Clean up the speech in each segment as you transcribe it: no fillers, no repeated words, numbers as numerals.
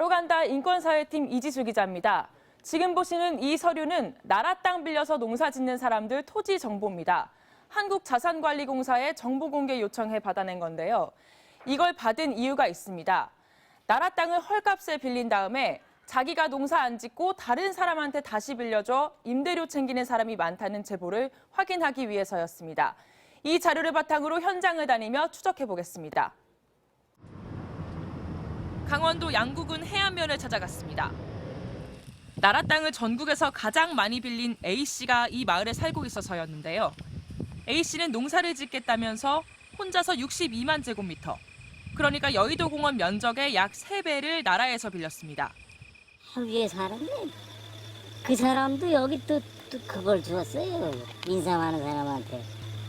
바로간다 인권사회팀 이지수 기자입니다. 지금 보시는 이 서류는 나라 땅 빌려서 농사 짓는 사람들 토지 정보입니다. 한국자산관리공사에 정보 공개 요청해 받아낸 건데요. 이걸 받은 이유가 있습니다. 나라 땅을 헐값에 빌린 다음에 자기가 농사 안 짓고 다른 사람한테 다시 빌려줘 임대료 챙기는 사람이 많다는 제보를 확인하기 위해서였습니다. 이 자료를 바탕으로 현장을 다니며 추적해 보겠습니다. 강원도 양구군 해안면을 찾아갔습니다. 나라 땅을 전국에서 가장 많이 빌린 A씨가 이 마을에 살고 있어서였는데요. A씨는 농사를 짓겠다면서 혼자서 62만 제곱미터, 그러니까 여의도 공원 면적의 약 3배를 나라에서 빌렸습니다. 위에 사람네. 그 사람도 여기 또 그걸 주었어요. 인삼하는 사람한테.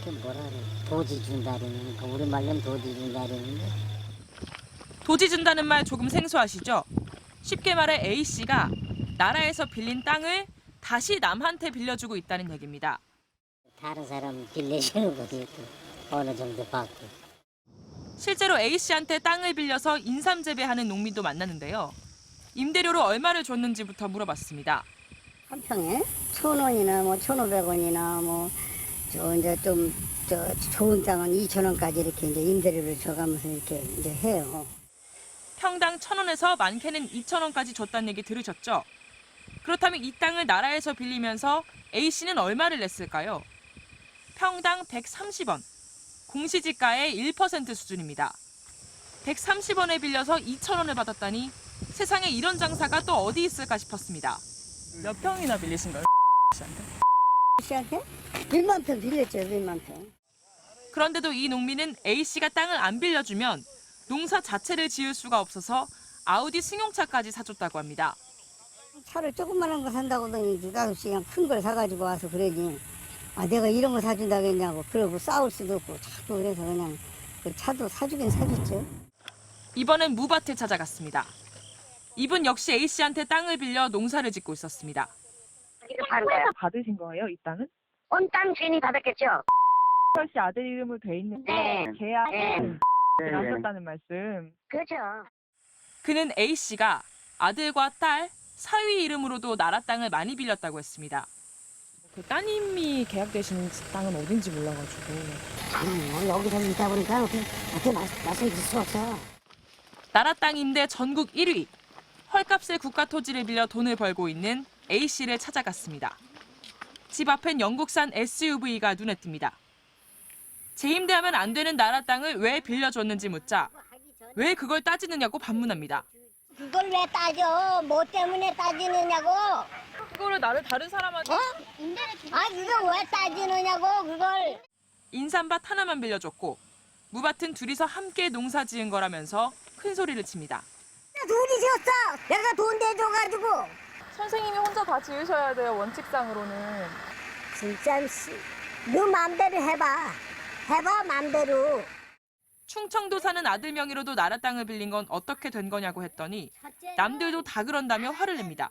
그 뭐라 그래. 도지 준다는 거. 우리 말로는 도지 준다는데. 도지 준다는 말 조금 생소하시죠? 쉽게 말해 A씨가 나라에서 빌린 땅을 다시 남한테 빌려주고 있다는 얘기입니다. 다른 사람 빌려주는 거지. 어느 정도 받고. 실제로 A씨한테 땅을 빌려서 인삼 재배하는 농민도 만났는데요. 임대료로 얼마를 줬는지부터 물어봤습니다. 한 평에 1,000원이나 뭐 1,500원이나 뭐 이제 좀 좋은 땅은 2,000원까지 이렇게 이제 임대료를 줘가면서 이렇게 이제 해요. 평당 1,000원에서 많게는 2,000원까지 줬다는 얘기 들으셨죠? 그렇다면 이 땅을 나라에서 빌리면서 A씨는 얼마를 냈을까요? 평당 130원, 공시지가의 1% 수준입니다. 130원에 빌려서 2,000원을 받았다니 세상에 이런 장사가 또 어디 있을까 싶었습니다. 몇 평이나 빌리신 거예요? 씨한테? 1만 평 빌렸죠, 1만 평. 그런데도 이 농민은 A씨가 땅을 안 빌려주면 농사 자체를 지을 수가 없어서 아우디 승용차까지 사줬다고 합니다. 차를 조그만한 거 산다고 하더니 느닷없이 그냥 큰 걸 사가지고 와서 그러지. 아, 내가 이런 거 사준다고 했냐고. 그러고 싸울 수도 없고 자꾸 그래서 그냥 그 차도 사주긴 사줬죠. 이번엔 무밭을 찾아갔습니다. 이분 역시 A씨한테 땅을 빌려 농사를 짓고 있었습니다. 받으신 거예요, 이 땅은? 온 땅 주인이 받았겠죠. 씨 아들 이름으로 돼 있는데 네. 계약을 네. 하셨다는 말씀. 그렇죠. 그는 A씨가 아들과 딸, 사위 이름으로도 나라 땅을 많이 빌렸다고 했습니다. 그 따님이 계약되신 땅은 어딘지 몰라가지고. 뭐 여기서 있다 보니까 어떻게 말씀드릴 수 없어. 나라 땅 임대 전국 1위. 헐값에 국가 토지를 빌려 돈을 벌고 있는 A씨를 찾아갔습니다. 집 앞엔 영국산 SUV가 눈에 띕니다. 재임대하면 안 되는 나라 땅을 왜 빌려줬는지 묻자 왜 그걸 따지느냐고 반문합니다. 그걸 왜 따져? 뭐 때문에 따지느냐고? 그거를 다른 사람한테 아, 그걸 왜 따지느냐고, 그걸. 인삼밭 하나만 빌려줬고 무밭은 둘이서 함께 농사 지은 거라면서 큰 소리를 칩니다. 돈이 지었어. 내가 돈 대줘가지고. 선생님이 혼자 다 지으셔야 돼요, 원칙상으로는. 진짜, 씨. 너 맘대로 해봐. 해봐, 맘대로. 충청도 사는 아들 명의로도 나라 땅을 빌린 건 어떻게 된 거냐고 했더니 남들도 다 그런다며 화를 냅니다.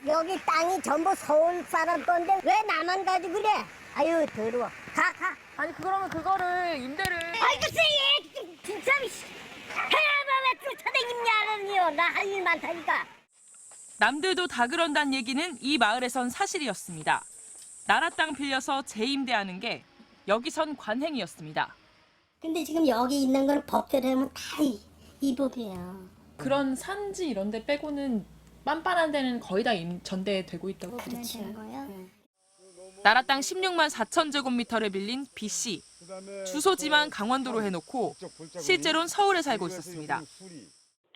여기 땅이 전부 서울 사람 건데 왜 나만 가지고 그래? 아유, 더러워. 가. 아니, 그러면 그거를 임대를. 아이고, 쎄, 진짜, 씨. 해봐, 왜 쫓아다니냐요. 나 할 일 많다니까. 남들도 다 그런다는 얘기는 이 마을에선 사실이었습니다. 나라 땅 빌려서 재임대하는 게 여기선 관행이었습니다. 근데 지금 여기 있는 건 법대로 하면 다 이 법이에요. 그런 산지 이런 데 빼고는 빤빤한 데는 거의 다 전대되고 있다고. 그렇죠. 나라 땅 16만 4천 제곱미터를 빌린 B씨. 주소지만 강원도로 해놓고 실제로는 서울에 살고 있었습니다.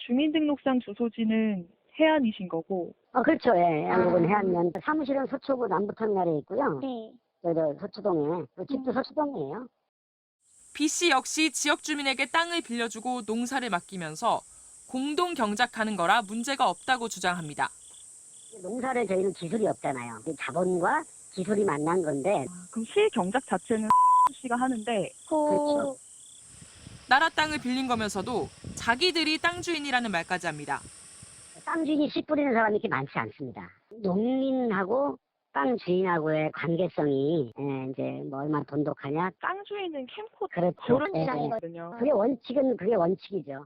주민등록상 주소지는 해안이신 거고. 그렇죠. 예. 양국은 해안면. 사무실은 서초구 남부터미널에 있고요. 네. 서초동에. 집도 서초동이에요. B씨 역시 지역 주민에게 땅을 빌려주고 농사를 맡기면서 공동 경작하는 거라 문제가 없다고 주장합니다. 농사를 저희는 기술이 없잖아요. 자본과 기술이 만난 건데. 그럼 실경작 자체는 씨가 하는데. 그렇죠. 나라 땅을 빌린 거면서도 자기들이 땅 주인이라는 말까지 합니다. 땅 주인이 씨 뿌리는 사람이 이렇게 많지 않습니다. 농민하고 땅 주인하고의 관계성이 이제 뭐 얼마나 돈독하냐. 땅 주인은 캠코 그렇죠. 그런 예, 주장이거든요. 그게 원칙이죠.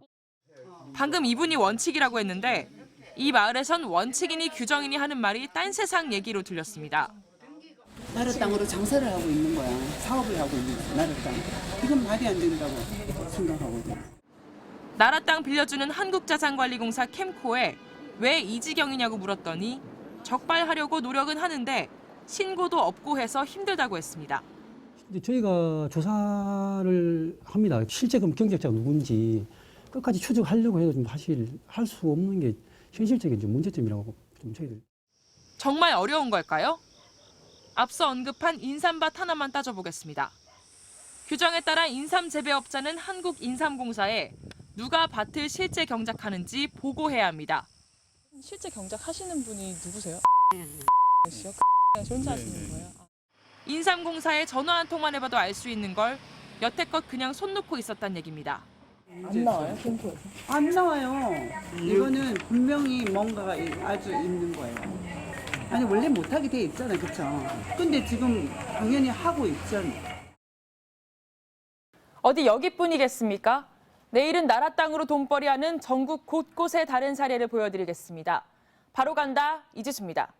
방금 이분이 원칙이라고 했는데 이 마을에선 원칙이니 규정이니 하는 말이 딴 세상 얘기로 들렸습니다. 나라 땅으로 장사를 하고 있는 거야. 사업을 하고 있는 거야, 나라 땅. 이건 말이 안 된다고 생각하거든. 나라 땅 빌려주는 한국자산관리공사 캠코에 왜 이지경이냐고 물었더니 적발하려고 노력은 하는데 신고도 없고 해서 힘들다고 했습니다. 이제 저희가 조사를 합니다. 실제 그럼 경쟁자가 누군지 끝까지 추적하려고 해도 좀 사실 할 수 없는 게 현실적인 좀 문제점이라고 좀 저희들. 정말 어려운 걸까요? 앞서 언급한 인삼밭 하나만 따져보겠습니다. 규정에 따라 인삼 재배업자는 한국인삼공사에 누가 밭을 실제 경작하는지 보고해야 합니다. 실제 경작하시는 분이 누구세요? 씨요? 혼자 하시는 거예요? 인삼공사에 전화 한 통만 해봐도 알 수 있는 걸 여태껏 그냥 손 놓고 있었단 얘기입니다. 안 나와요, 캠프에서? 안 나와요. 이거는 분명히 뭔가가 아주 있는 거예요. 아니 원래 못하게 돼 있잖아요, 그렇죠? 근데 지금 당연히 하고 있잖아요. 어디 여기뿐이겠습니까? 내일은 나라 땅으로 돈벌이하는 전국 곳곳의 다른 사례를 보여드리겠습니다. 바로 간다 이지수입니다.